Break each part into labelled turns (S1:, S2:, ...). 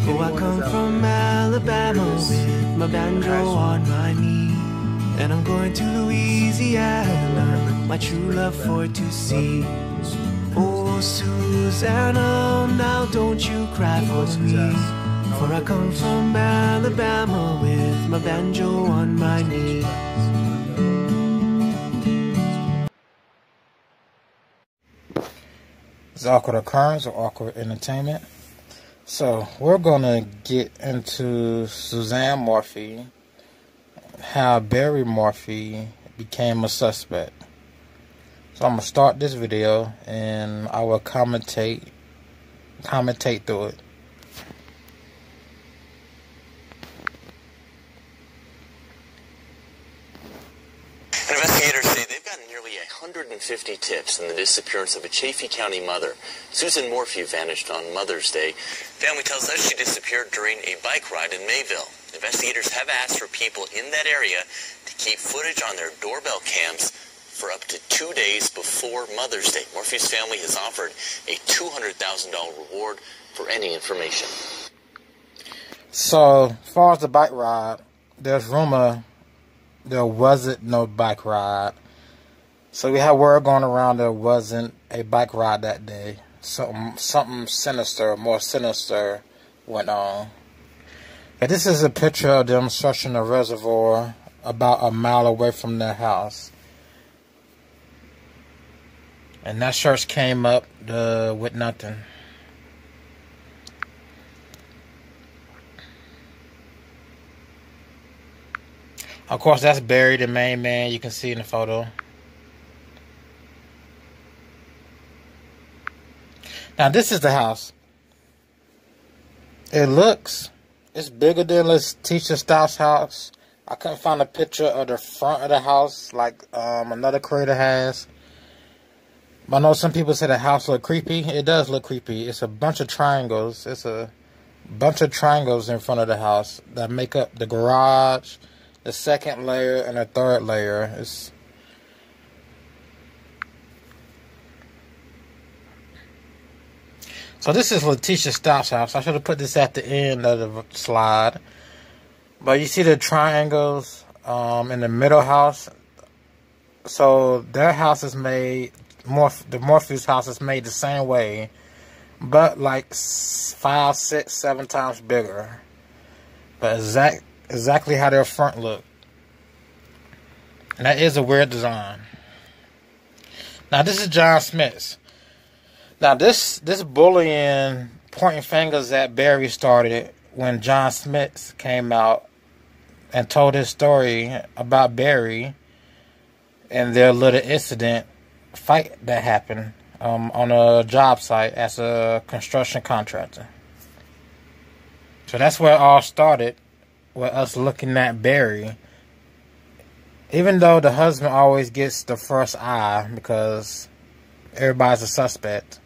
S1: Oh, I come from Alabama with my banjo on my knee, and I'm going to Louisiana, my true love for to see. Oh, Susanna, now don't you cry for me, for I come from Alabama with my banjo on my knee.
S2: It's awkward occurrence or awkward entertainment. So we're gonna get into Suzanne Morphew, how Barry Morphew became a suspect. So I'm gonna start this video and I will commentate through it.
S3: Investigators say they've gotten nearly 150 tips in the disappearance of a Chaffee County mother. Suzanne Morphew vanished on Mother's Day. Family tells us she disappeared during a bike ride in Mayville. Investigators have asked for people in that area to keep footage on their doorbell cams for up to 2 days before Mother's Day. Morphew's family has offered a $200,000 reward for any information.
S2: So, as far as the bike ride, there's rumor there wasn't no bike ride. So we have word going around there wasn't a bike ride that day. Something sinister, more sinister went on. And this is a picture of them searching a reservoir about a mile away from their house. And that search came up with nothing. Of course, that's Barry, the main man, you can see in the photo. Now, this is the house. It's bigger than Letitia Stout's house. I couldn't find a picture of the front of the house like another creator has. But I know some people say the house look creepy. It does look creepy. It's a bunch of triangles. It's a bunch of triangles in front of the house that make up the garage, the second layer, and the third layer. So this is Letitia Stout's house. I should have put this at the end of the slide. But you see the triangles in the middle house. So their house is made, the Morphew's house is made the same way, but like 5, 6, 7 times bigger. But exactly how their front look. And that is a weird design. Now this is John Smith's. Now this bullying, pointing fingers at Barry started when John Smith came out and told his story about Barry and their little fight that happened on a job site as a construction contractor. So that's where it all started, with us looking at Barry. Even though the husband always gets the first eye because everybody's a suspect.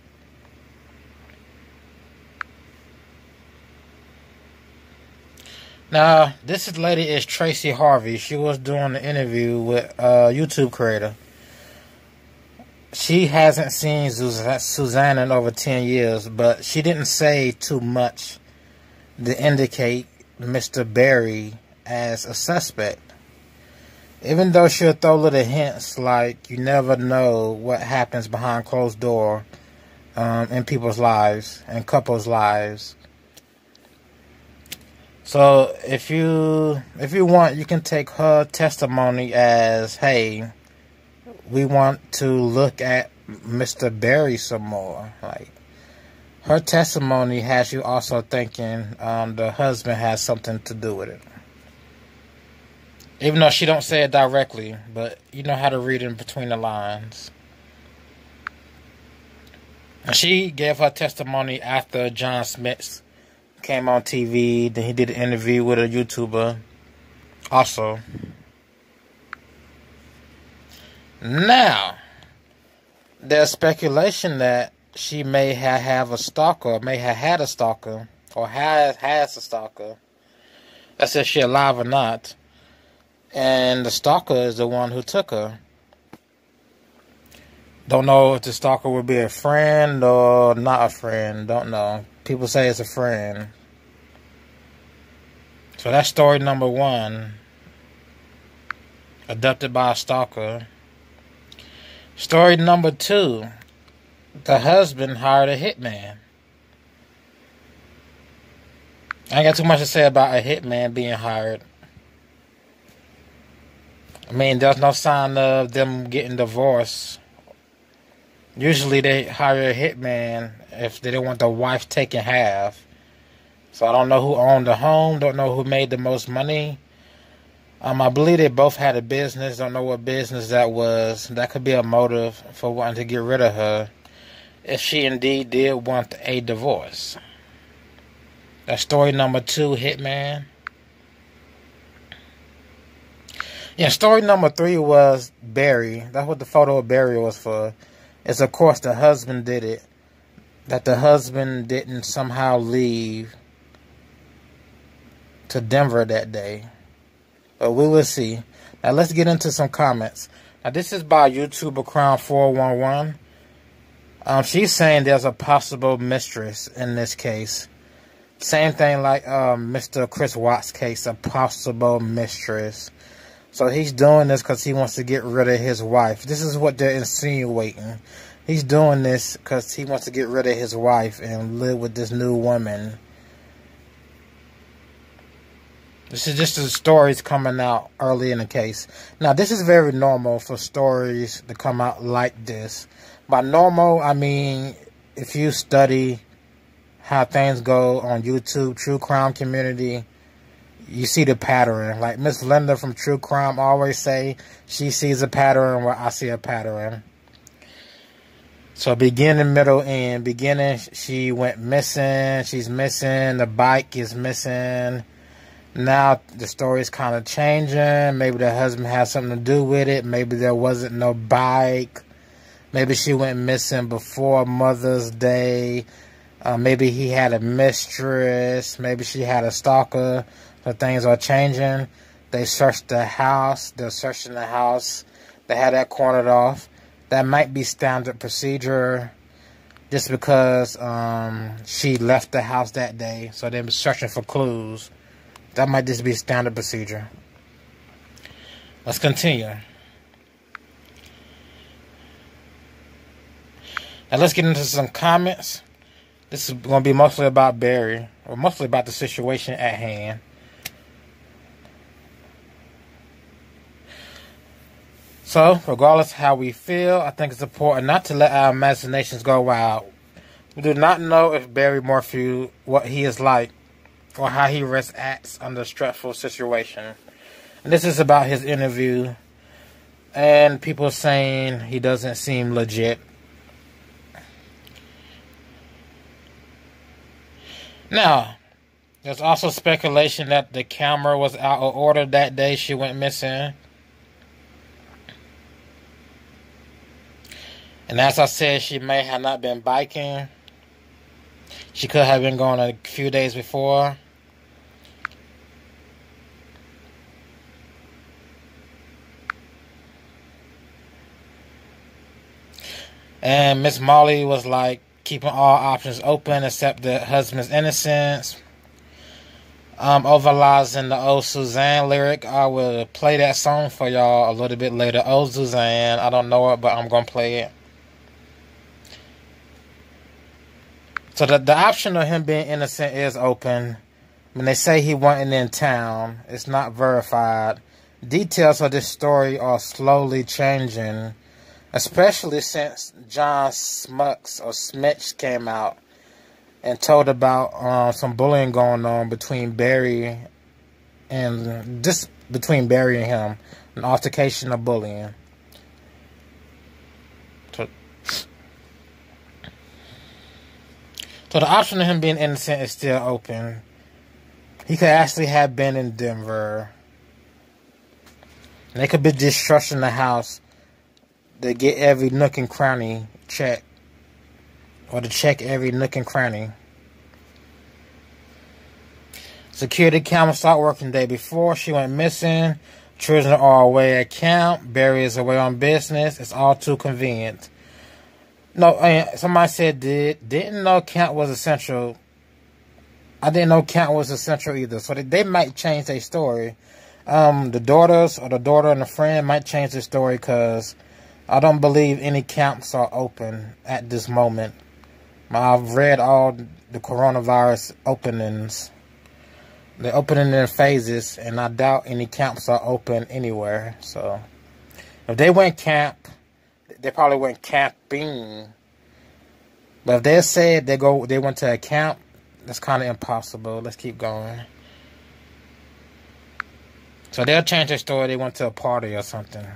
S2: Now, this lady is Tracy Harvey. She was doing an interview with a YouTube creator. She hasn't seen Suzanne in over 10 years, but she didn't say too much to indicate Mr. Barry as a suspect. Even though she'll throw little hints like you never know what happens behind closed door in people's lives and couples' lives. So if you want, you can take her testimony as, hey, we want to look at Mr. Barry some more. Like, her testimony has you also thinking the husband has something to do with it. Even though she don't say it directly, but you know how to read in between the lines. And she gave her testimony after John Smith came on TV. Then he did an interview with a YouTuber also. Now, there's speculation that she may have a stalker, may have had a stalker, or has a stalker. That's if she's alive or not. And the stalker is the one who took her. Don't know if the stalker would be a friend or not a friend. Don't know. People say it's a friend. So that's story number 1. Abducted by a stalker. Story number 2. The husband hired a hitman. I ain't got too much to say about a hitman being hired. I mean, there's no sign of them getting divorced. Usually they hire a hitman if they don't want the wife taken half. So I don't know who owned the home, don't know who made the most money. I believe they both had a business, don't know what business that was. That could be a motive for wanting to get rid of her if she indeed did want a divorce. That's story number 2, hitman. Yeah, story number 3 was Barry. That's what the photo of Barry was for. It's, of course, the husband did it. That the husband didn't somehow leave to Denver that day. But we will see. Now, let's get into some comments. Now, this is by YouTuber Crown 411. She's saying there's a possible mistress in this case. Same thing like Mr. Chris Watts' case, a possible mistress. So he's doing this because he wants to get rid of his wife. This is what they're insinuating. He's doing this because he wants to get rid of his wife and live with this new woman. This is just the stories coming out early in the case. Now, this is very normal for stories to come out like this. By normal, I mean, if you study how things go on YouTube, true crime community, you see the pattern. Like Miss Linda from True Crime always say, she sees a pattern where I see a pattern. So beginning, middle, end. Beginning, she went missing. She's missing. The bike is missing. Now the story is kind of changing. Maybe the husband has something to do with it. Maybe there wasn't no bike. Maybe she went missing before Mother's Day. Maybe he had a mistress. Maybe she had a stalker. So things are changing. They searched the house. They're searching the house. They had that cornered off. That might be standard procedure just because she left the house that day. So they're searching for clues. That might just be standard procedure. Let's continue. Now let's get into some comments. This is going to be mostly about Barry, or mostly about the situation at hand. So, regardless of how we feel, I think it's important not to let our imaginations go wild. We do not know if Barry Morphew, what he is like, or how he reacts under a stressful situation. And this is about his interview, and people saying he doesn't seem legit. Now, there's also speculation that the camera was out of order that day she went missing. And as I said, she may have not been biking. She could have been going a few days before. And Miss Molly was like keeping all options open except the husband's innocence. Overlising the old Suzanne lyric. I will play that song for y'all a little bit later. Old Suzanne. I don't know it, but I'm going to play it. So the option of him being innocent is open. When they say he wasn't in town, it's not verified. Details of this story are slowly changing, especially since John Smits came out and told about some bullying going on between Barry and him, an altercation of bullying. So the option of him being innocent is still open. He could actually have been in Denver. And they could be destructing the house to get every nook and cranny checked. Or to check every nook and cranny. Security cameras start working the day before she went missing. Children are away at camp. Barry is away on business. It's all too convenient. No, somebody said didn't know camp was essential. I didn't know camp was essential either. So they might change their story. The daughters or the daughter and the friend might change their story because I don't believe any camps are open at this moment. I've read all the coronavirus openings. They're opening in phases, and I doubt any camps are open anywhere. So if they went camp, they probably went camping. But if they said they went to a camp, that's kind of impossible. Let's keep going. So they'll change their story. They went to a party or something.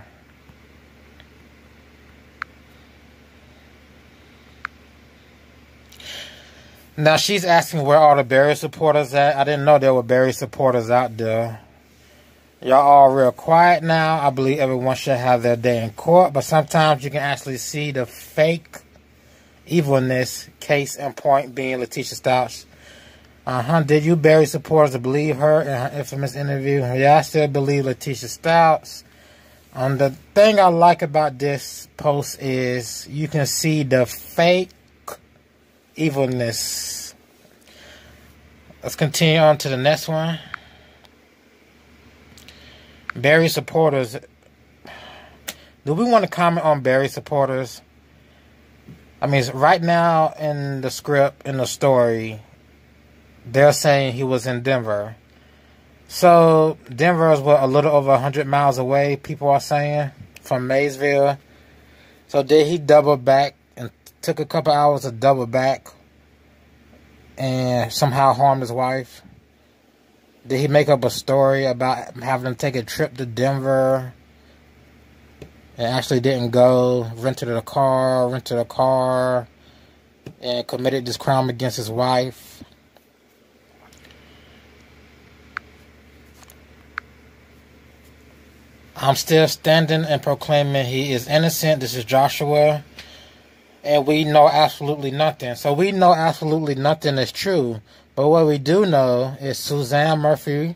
S2: Now she's asking where all the Barry supporters at. I didn't know there were Barry supporters out there. Y'all all real quiet now. I believe everyone should have their day in court. But sometimes you can actually see the fake evilness. Case in point being Letitia Stouch. Did you Barry supporters believe her in her infamous interview? Yeah, I still believe Letitia Stouch. The thing I like about this post is you can see the fake evilness. Let's continue on to the next one. Barry supporters. Do we want to comment on Barry supporters? I mean, right now in the script, in the story, they're saying he was in Denver. So Denver is a little over 100 miles away, people are saying, from Maysville. So did he double back and took a couple hours to double back and somehow harmed his wife? Did he make up a story about having to take a trip to Denver and actually didn't go, rented a car, and committed this crime against his wife? I'm still standing and proclaiming he is innocent. This is Joshua. And we know absolutely nothing. So we know absolutely nothing is true. But what we do know is Suzanne Morphew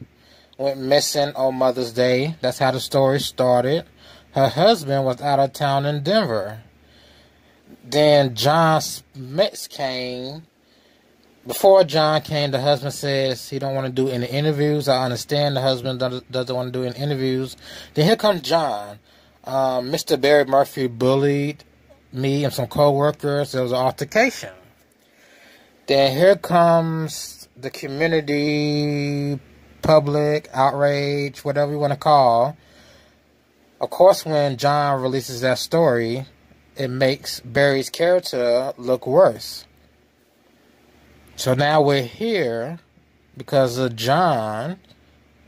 S2: went missing on Mother's Day. That's how the story started. Her husband was out of town in Denver. Then John Smith came. Before John came, the husband says he don't want to do any interviews. I understand the husband doesn't want to do any interviews. Then here comes John. Mr. Barry Murphy bullied me and some co-workers. There was an altercation. Then here comes the community, public, outrage, whatever you want to call. Of course, when John releases that story, it makes Barry's character look worse. So now we're here because of John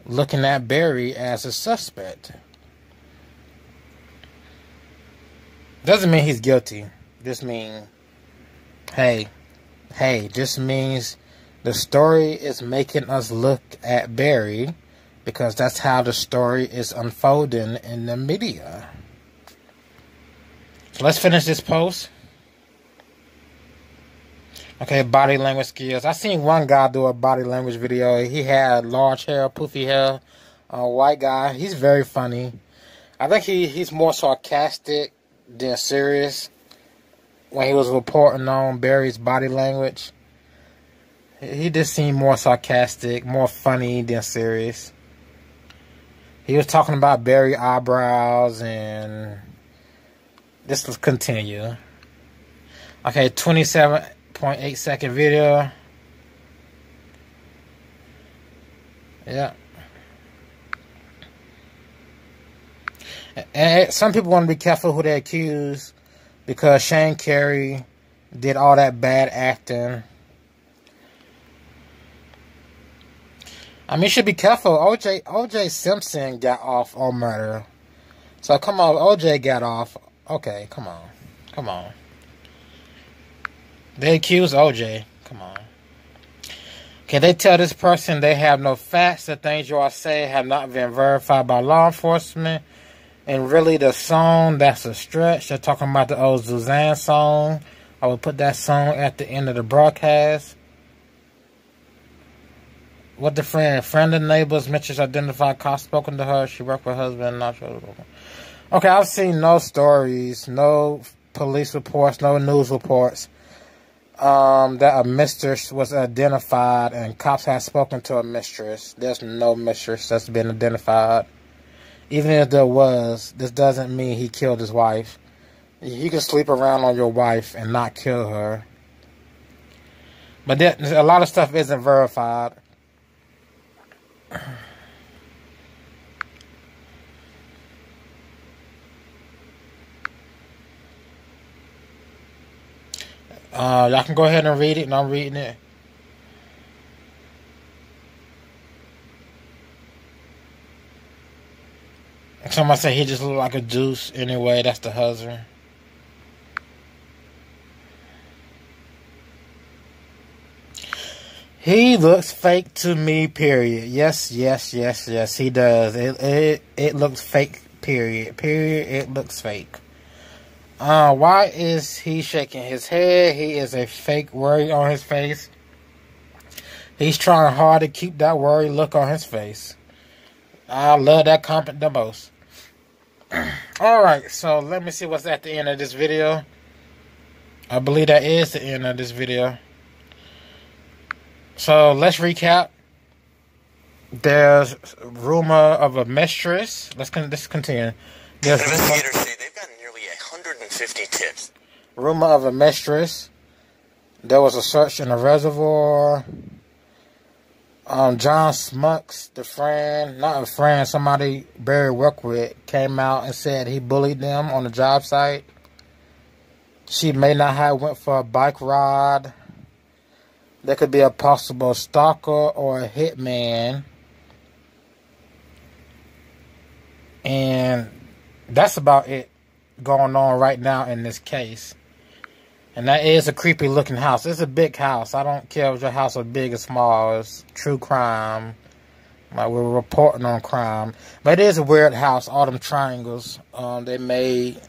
S2: looking at Barry as a suspect. Doesn't mean he's guilty. Just mean, hey, just means the story is making us look at Barry because that's how the story is unfolding in the media. So let's finish this post. Okay, body language skills. I seen one guy do a body language video. He had large hair, poofy hair, white guy. He's very funny. I think he's more sarcastic than serious when he was reporting on Barry's body language. He just seemed more sarcastic, more funny than serious. He was talking about Barry eyebrows and this will continue. Okay, 27.8 second video. Yeah. And some people want to be careful who they accuse because Shane Carey did all that bad acting. I mean, you should be careful. OJ Simpson got off on murder. So come on, OJ got off. Okay, come on. They accuse OJ. Come on. Can they tell this person they have no facts? The things you all say have not been verified by law enforcement. And really the song, that's a stretch. They're talking about the old Suzanne song. I will put that song at the end of the broadcast. What the friend of neighbors, Mitchell's identified cops spoken to her. She worked with her husband. Not sure. Okay, I've seen no stories, no police reports, no news reports that a mistress was identified and cops had spoken to a mistress. There's no mistress that's been identified. Even if there was, this doesn't mean he killed his wife. You can sleep around on your wife and not kill her. But a lot of stuff isn't verified. Y'all can go ahead and read it, and I'm reading it. Somebody say he just looked like a juice. Anyway, that's the husband. He looks fake to me, period. Yes, he does. It looks fake, period. It looks fake. Why is he shaking his head? He is a fake worry on his face. He's trying hard to keep that worry look on his face. I love that comment the most. Alright, so let me see what's at the end of this video. I believe that is the end of this video. So let's recap. There's rumor of a mistress. Let's continue. There's
S3: investigators say they've gotten nearly 150 tips.
S2: Rumor of a mistress. There was a search in a reservoir. John Smucks, the friend, not a friend, somebody Barry worked with, came out and said he bullied them on the job site. She may not have went for a bike ride. There could be a possible stalker or a hitman. And that's about it going on right now in this case. And that is a creepy looking house. It's a big house. I don't care if your house is big or small. It's true crime. Like, we're reporting on crime. But it is a weird house. All them triangles they made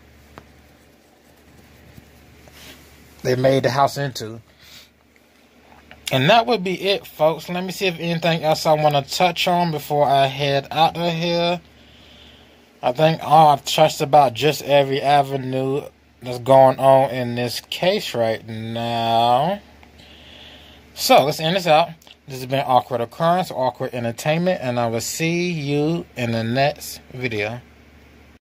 S2: the house into. And that would be it, folks. Let me see if anything else I want to touch on before I head out of here. I think I've touched about just every avenue that's going on in this case right now. So, let's end this out. This has been Awkward Occurrence, Awkward Entertainment, and I will see you in the next video.